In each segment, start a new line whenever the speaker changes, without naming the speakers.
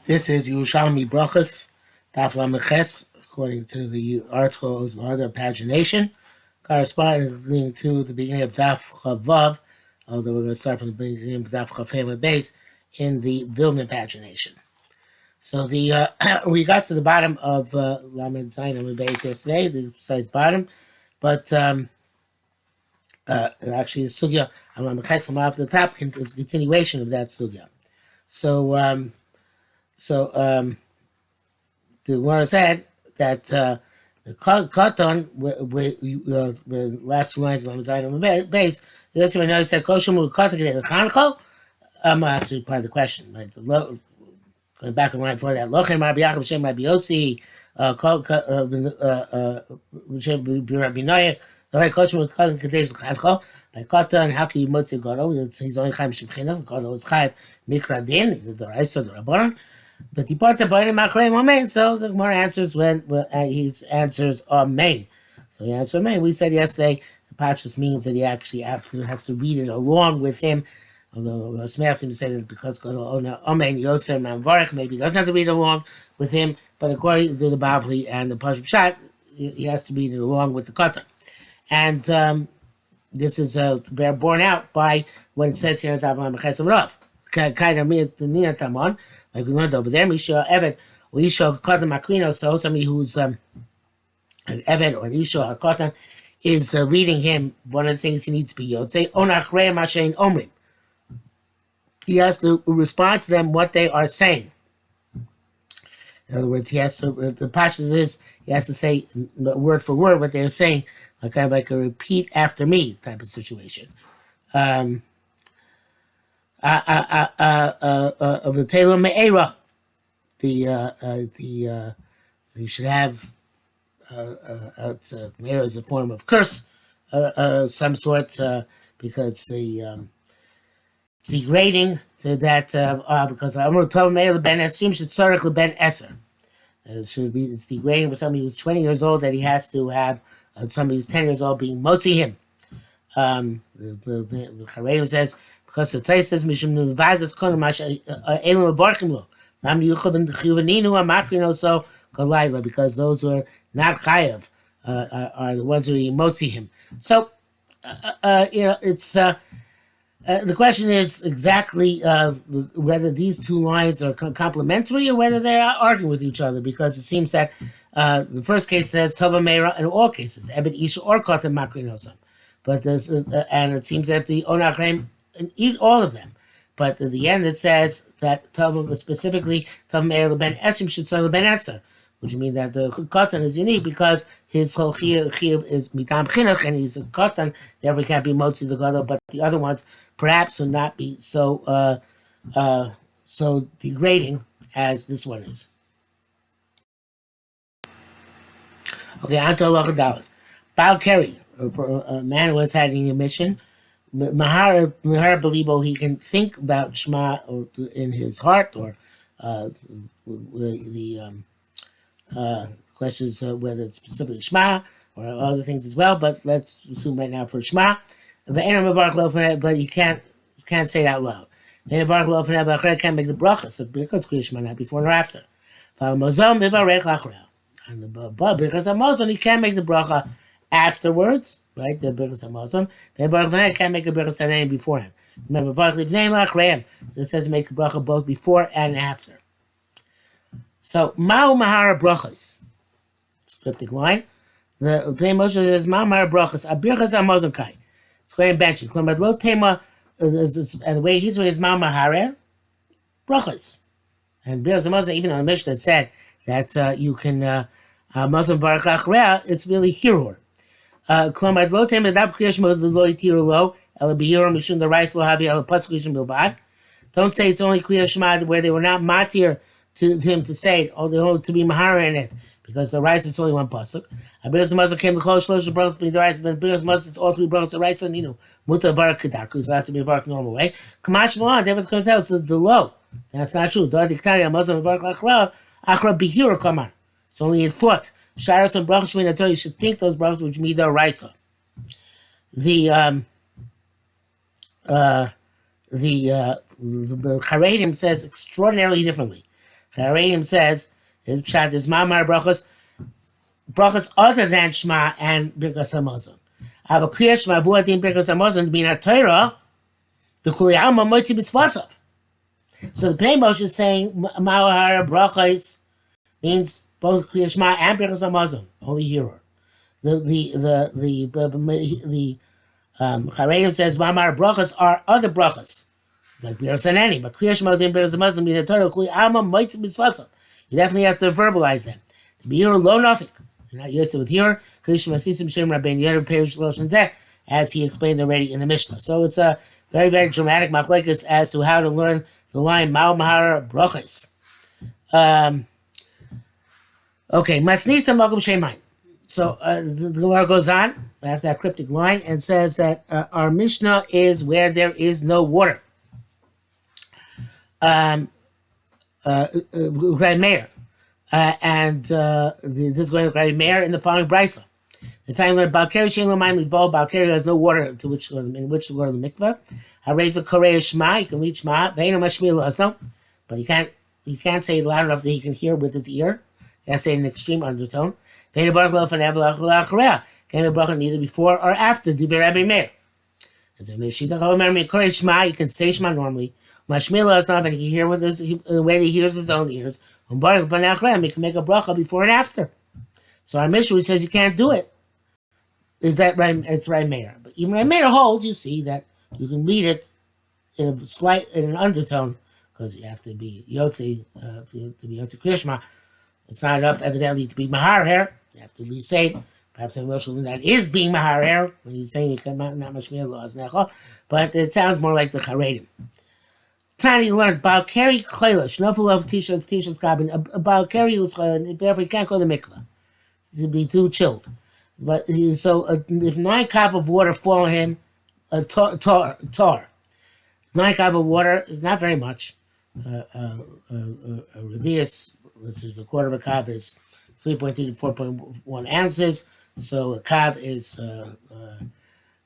This is Yerushalmi Berachos, Daf Lameches, according to the article of other pagination, corresponding to the beginning of Daf Chavav, although we're going to start from the beginning of Daf Chafem base in the Vilna pagination. So we got to the bottom of Lamed Zayin and base yesterday, the precise bottom, but actually the sugya on Lameches off the top is a continuation of that sugya. So the Gemara said that the Katan, the last two lines of the on the base, this one said Koshem Katan the Chancho. Actually part of the question, right? Going back in line before that, Lochem Rabbi Yaakov Shem Rabbi Yossi, Rabbi Noah, the right Koshem Katan Kadesh Chancho. By Katan, how can you motzi Gadol? He's only Chaim Shemchinov. Gadol is Chaim Mikra Din, the Raisa, the Rabbanon. But the part of Amen, so the Gemara answers when his answers are main. So he answers main. We said yesterday the Pashtus means that he actually has to read it along with him. Although Smeach seems to say that because Amen Yosef Manvarech, maybe he doesn't have to read along with him. But according to the Bavli and the Pashut Pshat, he has to read it along with the Katan. And this is borne out by what it says here in Tavam Chesam Rav. Like we learned over there, Misha Evet, or Isha Katan Makrino, so somebody who's an Evet or an Isha or Katan is reading him. One of the things he needs to be Yotzei, Onachrei Mashain Omrim. He has to respond to them what they are saying. In other words, he has to, the Pashtus is, he has to say word for word what they're saying, kind of like a repeat after me type of situation. Of the Taylor Me'era, you should have Me'era is a form of curse, some sort, because it's degrading to that because Amr Tov Me'era Ben Esrim should start Ben Eser. It's degrading for somebody who's 20 years old that he has to have somebody who's 10 years old being motzi him. The Chareim says, because the Torah says, "Mishum nevazes kono mash elam avarchim lo." Nam yuchad and chuvaninu amakrino so kolayla, because those who are not chayav are the ones who emotzi him. So, it's the question is exactly whether these two lines are complementary or whether they are arguing with each other, because it seems that the first case says Tova Meira in all cases, Ebed Isha or Katan Makrinosam. But there's, and it seems that the Onachrem eat all of them. But at the end it says that Tova, specifically Tova Meira Ben Esim should start Ben Eser, which means that the Katan is unique because his whole Chiyuv is Mitam Chinuch and he's a Katan, therefore he can't be Motzi the Gadol, but the other ones perhaps will not be so so degrading as this one is. Okay, on to Allah Dalit. Baal Keri, a man who has had an emission, Mahar Belibo, he can think about Shema in his heart, or the question is whether it's specifically Shema or other things as well, but let's assume right now for Shema. But you can't say it out loud. Can't make the bracha, so because Kriya Shema not before or after. And because Hamazon, he can't make the bracha afterwards, right? The Birkas Hamazon. Can't make the Birkas Hanaim beforehand. Remember, it says make the bracha both before and after. So, Ma'u Mahara Brachas, scriptic line. The Pnei Moshe says Ma'u Mahara Brachas, Abirkas Hamazon Kai. It's going benching. And the way he's doing is Ma'u Mahara Brachas. And Birkas Hamazon, even on the Mishnah, said that you can Muslim Baruch Achrea, it's really Hirur. Klomad lo tema dav kriyash mo lo itiru lo ela behiro mishum the rice lo havi ela pasuk yishim bilbad. Don't say it's only kriyash shema where they were not matir to him to say it, or they only to be mahara in it, because the rice is only one pasuk. Abiras Mazal came to call shlosh brachos between the rice, but Abiras Mazal it's all three brachos the rice and mutar barak kedarku, so it has to be a barak normal way. Kamash Milan, David's going to tell us the low. That's not true. Dadiktari Muslim barak achra behiro kamar. It's only in thought. Sharos and brachos shmei Torah, you should think those brachos which mean the raisa. The Charedim says extraordinarily differently. Haredim says, his chat is Mamar brachos other than Shema and Birkas Hamazon. I have a clear Shema Vuadim Birkas Hamazon being a Torah, the Kuli Alma Moitzi B'Svasov. So the Pnei Moshe is saying Ma'ahara brachos means both Kriya Shema and Birkas Hamazon, only hearer. The Charedim says Mamar brachos are other brachos, like Birkas Haneni, but Kriya Shema and Birkas Hamazon mean a Torah Kuli Alma Moitzi B'Svasov. You definitely have to verbalize them. To be here, lo nafik. You're not yotze with here. As he explained already in the Mishnah. So it's a very, very dramatic machlekes as to how to learn the line Ma'al Mahara Brachos. Okay, Masnisa Magum Shemaim. So the Gemara goes on after that cryptic line and says that our Mishnah is where there is no water. Great Meir. This is going to Great Meir in the following brisa. The time that Balkari Shein L'Mayim L'Bol, Balkari has no water in which to go to the mikveh. Hareza Korei Shema, you can read Shema. Ve'eno Mashmiel L'Osno, but he can't say it loud enough that he can hear with his ear. He has to say it in an extreme undertone. Ve'eno Baruch L'Ofanev L'Acharea, can't be broken either before or after Divrei Rabbi Meir. As a Meshita Chol Korei Shema, you can say Shema normally. Mashmiel L'Osno, and he can hear with the way he hears his own ears. And Baruch L'Ofanev, he can make a bracha before and after. So our Mishnah says you can't do it. Is that right? It's Rai Meir. But even Rai Meir holds, you see, that you can read it in an undertone, because you have to be Yotzi, to be Yotzi Krishma. It's not enough, evidently, to be Mahar here. You have to at least say it. Perhaps in Rosh that is being Mahar here, when you're saying you cannot Mashmiel Laws Necha, but it sounds more like the Charedim. Tani learned, Balkari Chayla, Shnafel of Tisha's cabin, Balkari was Chayla, if ever he can't go to the mikveh. To be too chilled. But if 9 cups of water fall on him, tar. 9 cups of water is not very much. A revius, which is a quarter of a cup, is 3.3 to 4.1 ounces. So a cup is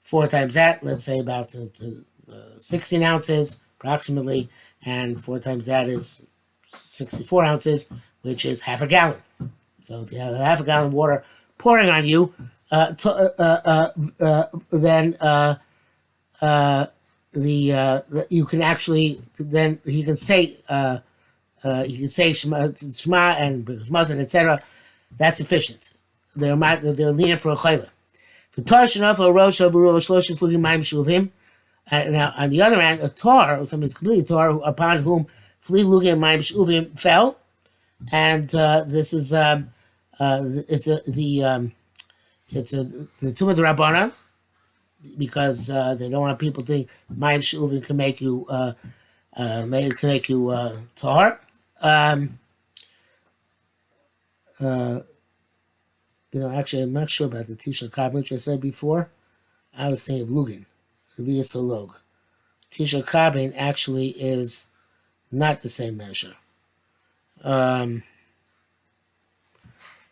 4 times that. Let's say about 16 ounces approximately, and 4 times that is 64 ounces, which is half a gallon. So if you have half a gallon of water pouring on you, then you can actually he can say Shema and Mazan, etc. That's sufficient. They're leaning for a chayla. Now on the other hand, a tar, something is completely tar, upon whom 3 lugim mayim shuvim fell, and this is it's the Tumah D'Rabbanan, because they don't want people to think Mayim Shuvim can make you tar. Actually, I'm not sure about the Tisha Kabin, which I said before. I was thinking of Lugin, Revius Log. Tisha Kabin actually is not the same measure.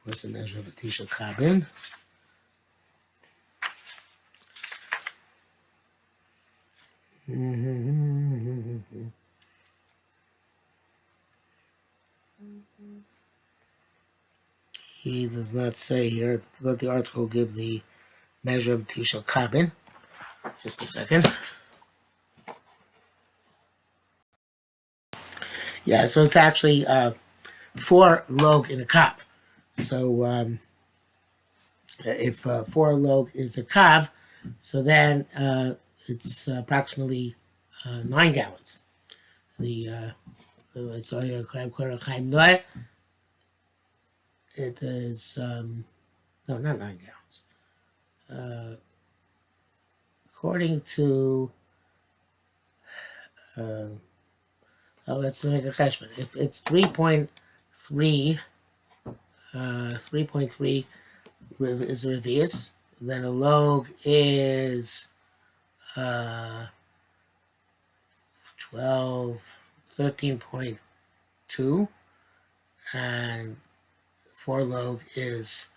What's the measure of a Tisha Kabin? He does not say here. Let the article give the measure of Tisha Kabin. Just a second. Yeah, so it's actually 4 log in a cup. So if 4 log is a kav, so then it's approximately 9 gallons. It is no, not 9 gallons. According to let's make a cheshbon. If it's 3.3 is a revius, then a log is 13.2, and 4 log is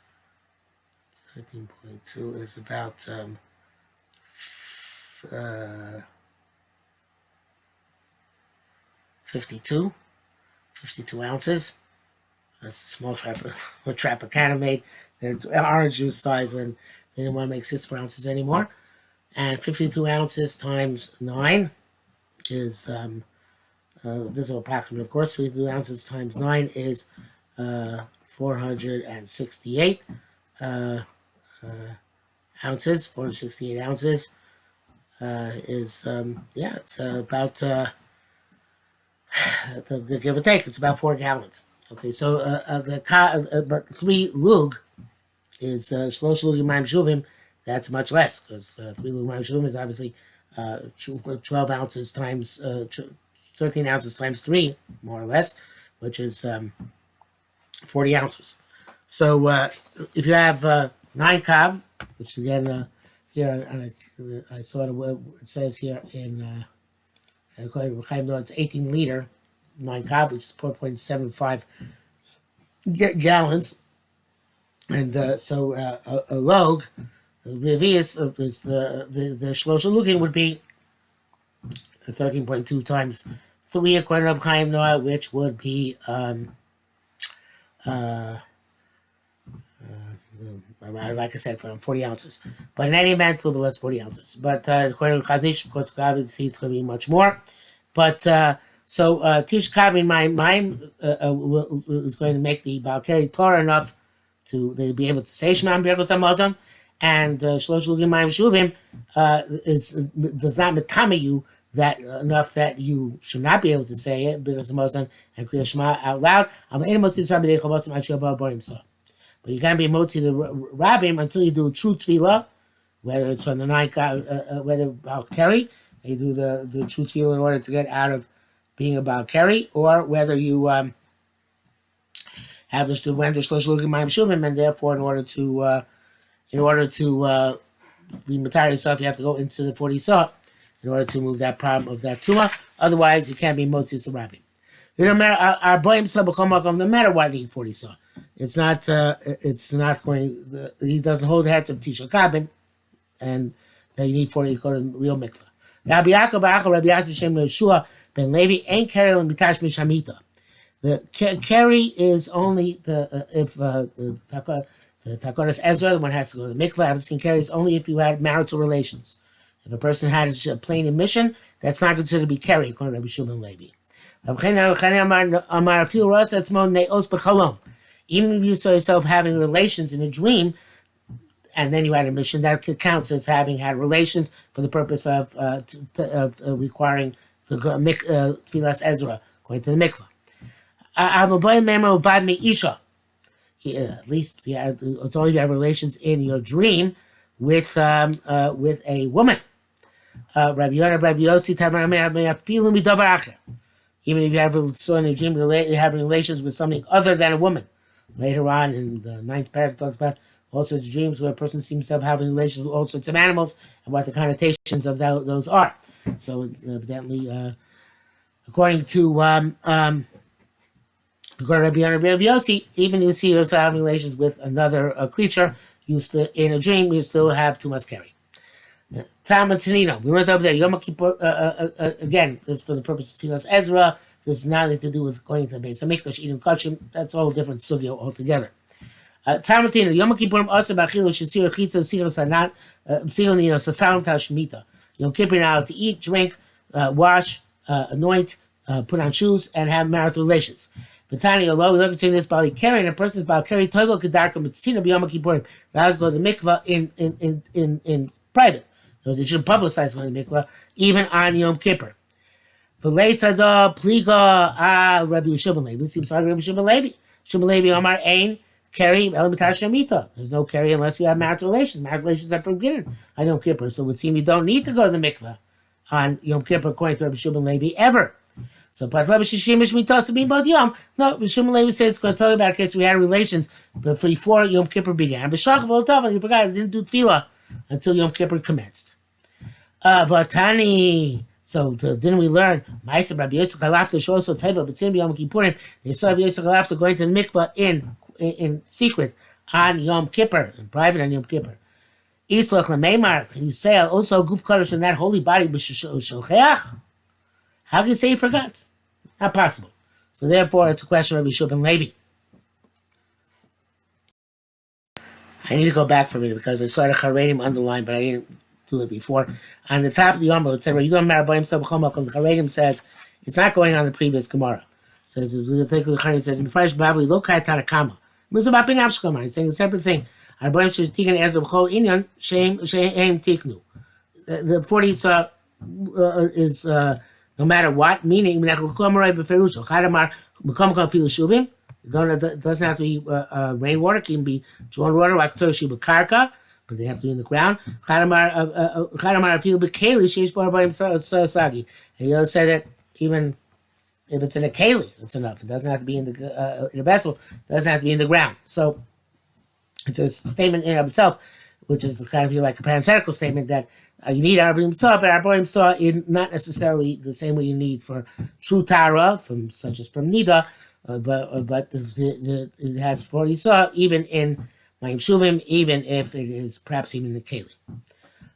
13.2 is about 52 52 ounces. That's a small trapper, what Trapper kind of made. They're orange juice size when they didn't want to make 6 ounces anymore. And 52 ounces times 9 is, this is approximate, of course, 52 ounces times 9 is 468 ounces. 468 ounces is, it's about, give or take, it's about 4 gallons. Okay, so but 3 lug is shlosh lug mayim shuvim. That's much less because 3 lug mayim shuvim is obviously 12 ounces times 13 ounces times 3, more or less, which is 40 ounces. So if you have 9 kav, which again here I saw it says here in it's 18 liter 9 kav, which is 4.75 gallons, and so a log, revius is the shlosha lugin would be 13.2 times 3 according to Chaim Noah, which would be like I said, for 40 ounces. But in any event, a little bit less 40 ounces. But according to Chaznish, of course, obviously it's going to be much more. But so Tish Kav in my mind is going to make the Balkari Torah enough to they be able to say Shema Berachos HaMazon, and Shlosh Lugim Mayim Shuvim does not metame you that enough that you should not be able to say it Berachos HaMazon and Kriya Shema out loud. But you can't be motzi the rabbim until you do a true tefillah, whether it's from the night, whether Balkari, you do the true tefillah in order to get out of being a Balkari, or whether you have the when the shlosh lugim mayim shuvim, and therefore in order to be matar yourself, you have to go into the 40 saw in order to move that problem of that tumah. Otherwise, you can't be motzi the rabbim. No matter our boyim sabachom, no matter what the 40 saw. It's not going. He doesn't hold the head of Tisha Kabin, and you need 40 to go to real mikvah. Rabbi Yaakov Rabbi Yasser Shem Yeshua ben Levi ain't carry on mitash mishamita. The carry is only if the takonas Ezra, the one has to go to the mikvah. I haven't seen carry is only if you had marital relations. If a person had a plain admission, that's not considered to be carry according to Rabbi Shimon Levi. Even if you saw yourself having relations in a dream, and then you had a mission, that counts as having had relations for the purpose of requiring the Tfilas Ezra, according to the mikvah. At least it's only if you have relations in your dream with a woman. Rabbi Yonah, Rabbi Yossi, even if you have saw in a dream you're having relations with something other than a woman. Later on in the 9th paragraph talks about all sorts of dreams where a person seems to have having relations with all sorts of animals and what the connotations of those are. So evidently, according to Rabbi Yossi, even if you see yourself having relations with another creature, in a dream you still have too much carry. Tam and Tanino, we went over there. Yom Kippur, again, this is for the purpose of Tfilas Ezra. This is nothing to do with going to the base of Mikdash, eating kachim. That's a whole different sugya altogether. Tam and Tanino, Yom Kippur, also b'achilu shesir chitza sir sanat sironi sasalam tashmita. Yom Kippur now to eat, drink, wash, anoint, put on shoes, and have marital relations. B'tani, although we look at this bali carrying a person's bali carry toivo kedarka mitzina b'Yom Kippur, allowed to go to the mikvah in private. They shouldn't publicize going to mikvah, even on Yom Kippur. V'lei sada pliga Rabbi Shimon Levi. This seems hard. Rabbi Shimon Levi. Shimon Levi Omar Ein carry el mitash shamita. There's no carry unless you have marital relations. Marital relations are forbidden on Yom Kippur, so it would seem you don't need to go to the mikvah on Yom Kippur, according to Rabbi Shimon Levi, ever. So Pasla b'shishim mitasa b'bad yom. No, Rabbi Shimon Levi says it's going to talk about a case we had relations before Yom Kippur began. B'shach v'oltav, you forgot, I didn't do tefillah until Yom Kippur commenced. Vatani. So didn't we learn? Ma'aseh Rabbi Yosef Chalafta Shosho Teva B'tzim Yom Kippurim. They saw Rabbi Yosef Chalafta going to the mikvah in secret on Yom Kippur, in private on Yom Kippur. Islach Lemeimar. Can you say also Guf Kadosh in that holy body b'shocheach? How can you say you forgot? Not possible. So therefore, it's a question of Yeshua ben Levi. I need to go back for a minute because I saw the Charedim underlined, but I didn't do it before. On the top of the Yomah, it said, "You don't matter about himself." The Charedim says it's not going on the previous Gemara. It says the Charedim says, "Mifresh Bavli lo kai Tanakama." It's about being Avshkamar. It's saying a separate thing. Arboim says Tikan as a whole Inyan Shem Tiknu. The 40 is no matter what, meaning it doesn't have to be rainwater, it can be drawn water like Karka, but they have to be in the ground. And you say that even if it's in a keli, it's enough. It doesn't have to be in a vessel, it doesn't have to be in the ground. So it's a statement in and of itself, which is kind of like a parenthetical statement that you need Arba'im Saw, but Arba'im Saw is not necessarily the same way you need for true Tara, such as from Nida, but it has 40 Saw, even in Mayim Shuvim, even if it is perhaps even in the Keli.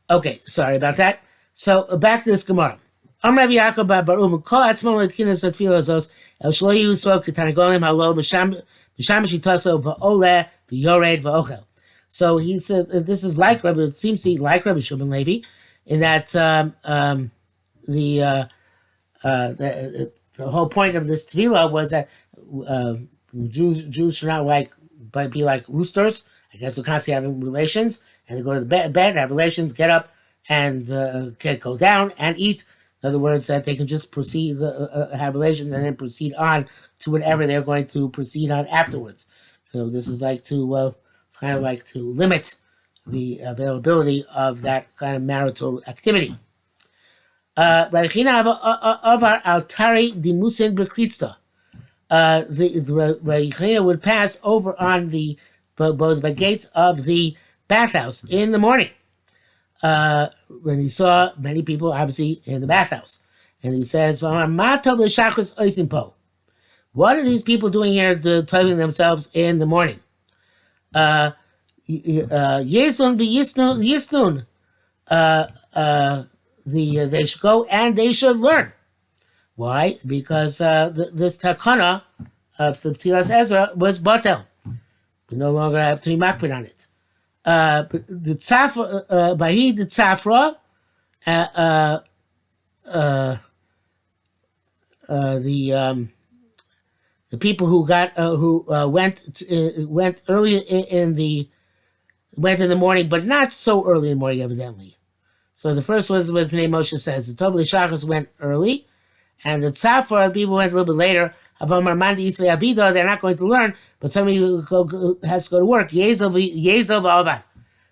Okay, sorry about that. So back to this Gemara. Rabbi Yaakov bar Baruch Kol Atzmon Lekinas Atfilah Zos El Shlo Yusol Ketanagolim Halo B'Sham Shitaso V'Oleh V'Yored V'Ochel. So he said this is like Rabbi. It seems to be like Rabbi Shimon Levi, in that the whole point of this tefillah was that Jews should not be like roosters. I guess they're constantly having relations, and they go to the bed, have relations, get up, and go down and eat. In other words, that they can just proceed, have relations, and then proceed on to whatever they're going to proceed on afterwards. So this is like to it's kind of like to limit the availability of that kind of marital activity. Raichina avar altari dimusin bekritsta. The Raichina would pass over on both the gates of the bathhouse in the morning. When he saw many people, obviously, in the bathhouse. And he says, what are these people doing here, toiling themselves in the morning? Yesun yisnun. They should go and they should learn. Why? Because this takana of the Tilas Ezra was batel. We no longer have to be makbid on it. The tzafra, Bahid the tzafra, the people who went early in the morning, but not so early in the morning, evidently. So the first one is what Pnei Moshe says. The Tov Shachas went early, and the tzafra people went a little bit later. They're not going to learn, but somebody who has to go to work. Yezel v'avad.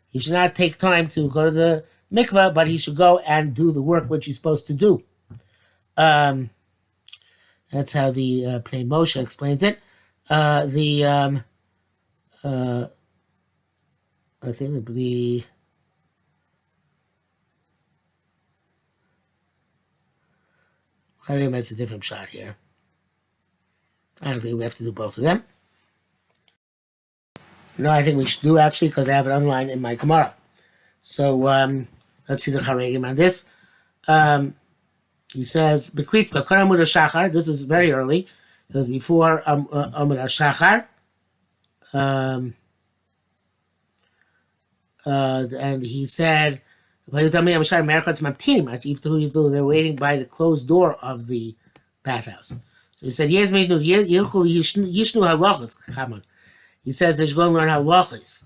He should not take time to go to the mikveh, but he should go and do the work which he's supposed to do. That's how the Pnei Moshe explains it. I think it would be Chaim has a different shot here. I don't think we have to do both of them. No, I think we should do actually because I have it underlined in my Gemara. So let's see the Charegim on this. He says, "Bekritzka karamud shachar." This is very early. It was before Amud Shachar. And he said, "They're waiting by the closed door of the bathhouse." So he said, "Yishnu halachos." Come on. He says they should go and learn halachos.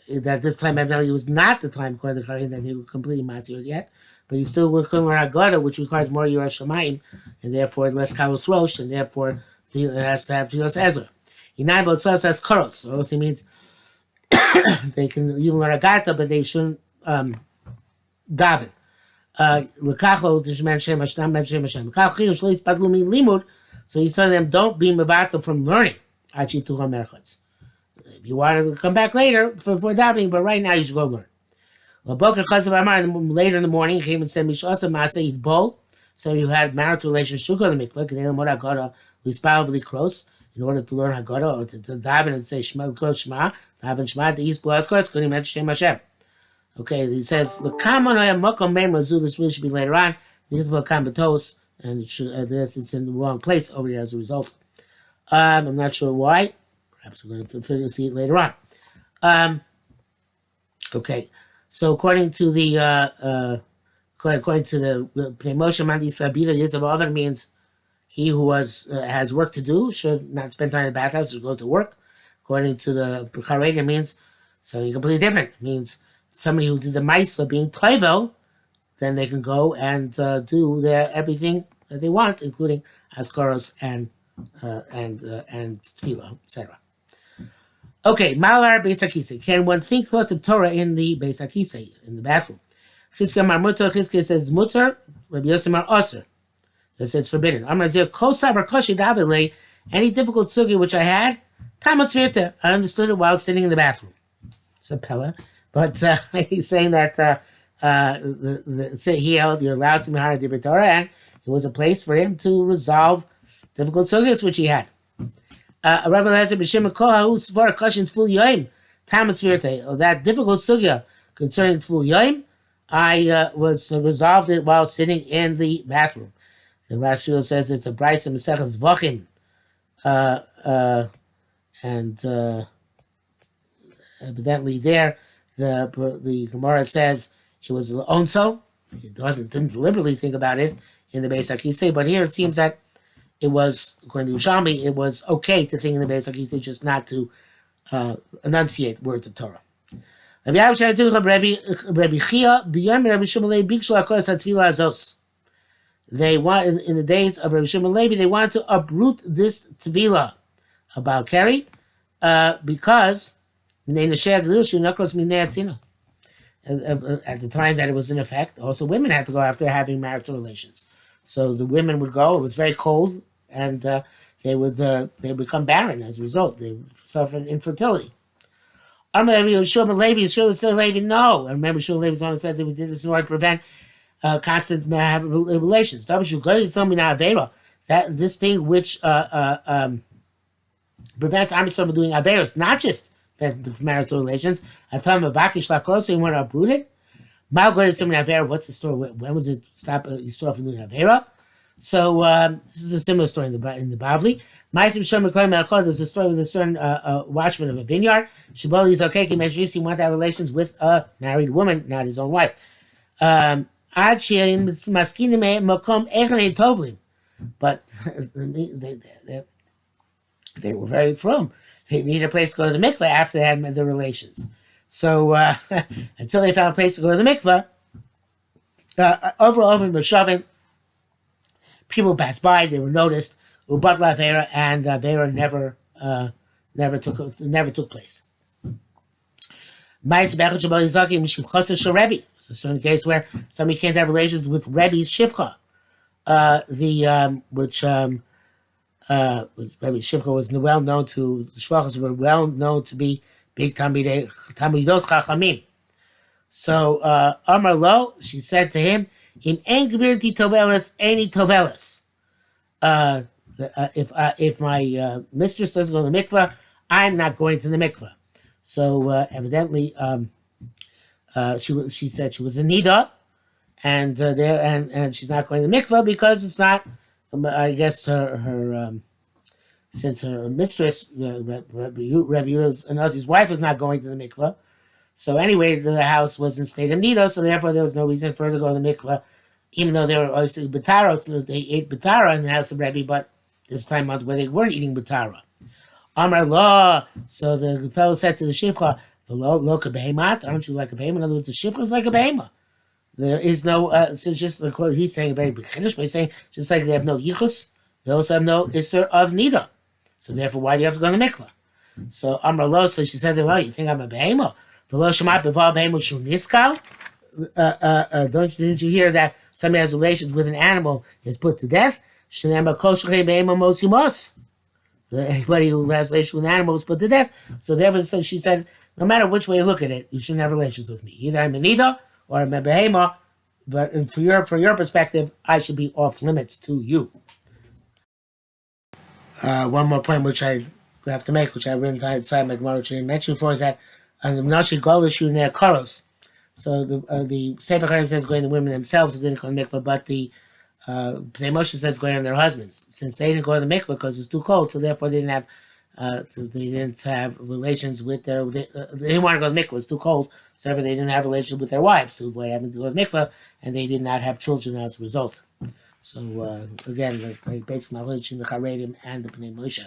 That this time evidently was not the time according to the Chaim that they were completely matzir yet, but he still couldn't learn Haggadah, which requires more Yerushalmi, and therefore less Kalos Rosh, and therefore it has to have Tilas Ezra. Yinayim Botzos has Koros. So also means they can even learn Haggadah, but they shouldn't daven. So he's telling them, don't be mevatel from learning. If you want to come back later for davening, but right now you should go learn. Later in the morning, he came and said, so you had marital relations, in order to learn Haggadah, or to daven and say Shema, daven Shema, the East Blue Escorts, couldn't mention Shem Hashem. Okay, he says, this really should be later on. and it's in the wrong place over here as a result. I'm not sure why. Perhaps we're going to see it later on. Okay, so according to the Moshe Mandis Labida Yizav Oven means he who has work to do should not spend time in the bathhouse, should go to work. According to the Charedim, it means something completely different. It means somebody who did the Maisa being Toivel, then they can go and do everything that they want, including Askaros and Tefillah, etc. Okay, Malar Beis HaKisei. Can one think thoughts of Torah in the Beis HaKisei, in the bathroom? Chizkiah Mar Mutar, Chizkiah says Mutar, Rabbi Yossi Mar Aser. It says forbidden. Amar Zir Kosa Bar Koshi Davile, any difficult sugi which I had, Tamas Virta, I understood it while sitting in the bathroom. It's a pella. But he's saying that he held, you're allowed to Mihara Dibur Torah, and it was a place for him to resolve difficult sugyas which he had. Rabbi Lezer B'Shem Koha who Svar Kashin Tful Yoim Tamas Virte. That difficult sugya concerning Tful Yoim, I was resolved it while sitting in the bathroom. The Rashi says it's a Bryce and Maseches Vachim, and evidently there the Gemara says it was onso. It didn't deliberately think about it in the Beis HaKisei, but here it seems that it was, according to Yerushalmi, it was okay to think in the Beis HaKisei, just not to enunciate words of Torah. They want in the days of Rabbi Shimon Levi, they wanted to uproot this tefillah about Keri because at the time that it was in effect, also women had to go after having marital relations. So the women would go. It was very cold, and they would become barren as a result. They suffered infertility. Shimon Levi, no. And remember, Shimon Levi was the one who said that we did this in order to prevent constant relations. That this thing which prevents Am Yisrael from doing averos, not just marital relations. At the time of Vakish Lakor, so you want to uproot it. What's the story? When was it stop Yisrael from doing avera? So this is a similar story in the Bavli. There's a story with a certain watchman of a vineyard. Shiboli is okay. He want to have relations with a married woman, not his own wife. But they were very frum. They needed a place to go to the mikveh after they had their relations. So until they found a place to go to the mikveh, over in B'Shavin, people passed by. They were noticed. Ubatla Avera, and Avera never took place. It's a certain case where somebody can't have relations with Rebbe's shivcha, which Rebbe Shivcha was well known to. The shvachas were well known to be big Talmidot Chachamim. So Amar Lo, she said to him, "In engvirti tovelis, any tovelis." If my mistress doesn't go to the mikveh, I'm not going to the mikveh. So evidently, she said she was in nida, and she's not going to the mikveh because it's not. I guess her since her mistress, Rabbi Yehuda's wife, was not going to the mikveh. So anyway, the house was in state of nida, so therefore there was no reason for her to go to the mikveh, even though they were obviously batara, so they ate batara in the house of Rebbe, but this time month where they weren't eating batara. Amar Law, so the fellow said to the shivcha, "Lo kabeheimat, aren't you like a behemoth?" In other words, the shivcha is like a behemoth. There is no, so just the quote he's saying very big Kiddush, but he's saying just like they have no yichus, they also have no isser of nida. So therefore, why do you have to go to the mikveh? So Amar Lo, so she said, "Well, you think I'm a behemoth? Didn't you hear that somebody has relations with an animal is put to death? Anybody who has relations with an animal is put to death. So therefore, so she said, no matter which way you look at it, you shouldn't have relations with me. Either I'm a nida or I'm a behemoth, but for your perspective, I should be off limits to you." One more point which I have to make, which I've written inside my Gemara, which I mentioned before, is that on the Menashe Golish near Koros. So the Sefer Chaim says going to the women themselves who didn't go to mikvah, but the Bnei Moshe says going on their husbands, since they didn't go to the mikveh because it's too cold, so therefore they didn't have relations with their. They didn't want to go to the mikveh; it was too cold, so therefore they didn't have relations with their wives, who were having to go to the mikveh, and they did not have children as a result. So again, basically, the Charedim and the Bnei Moshe.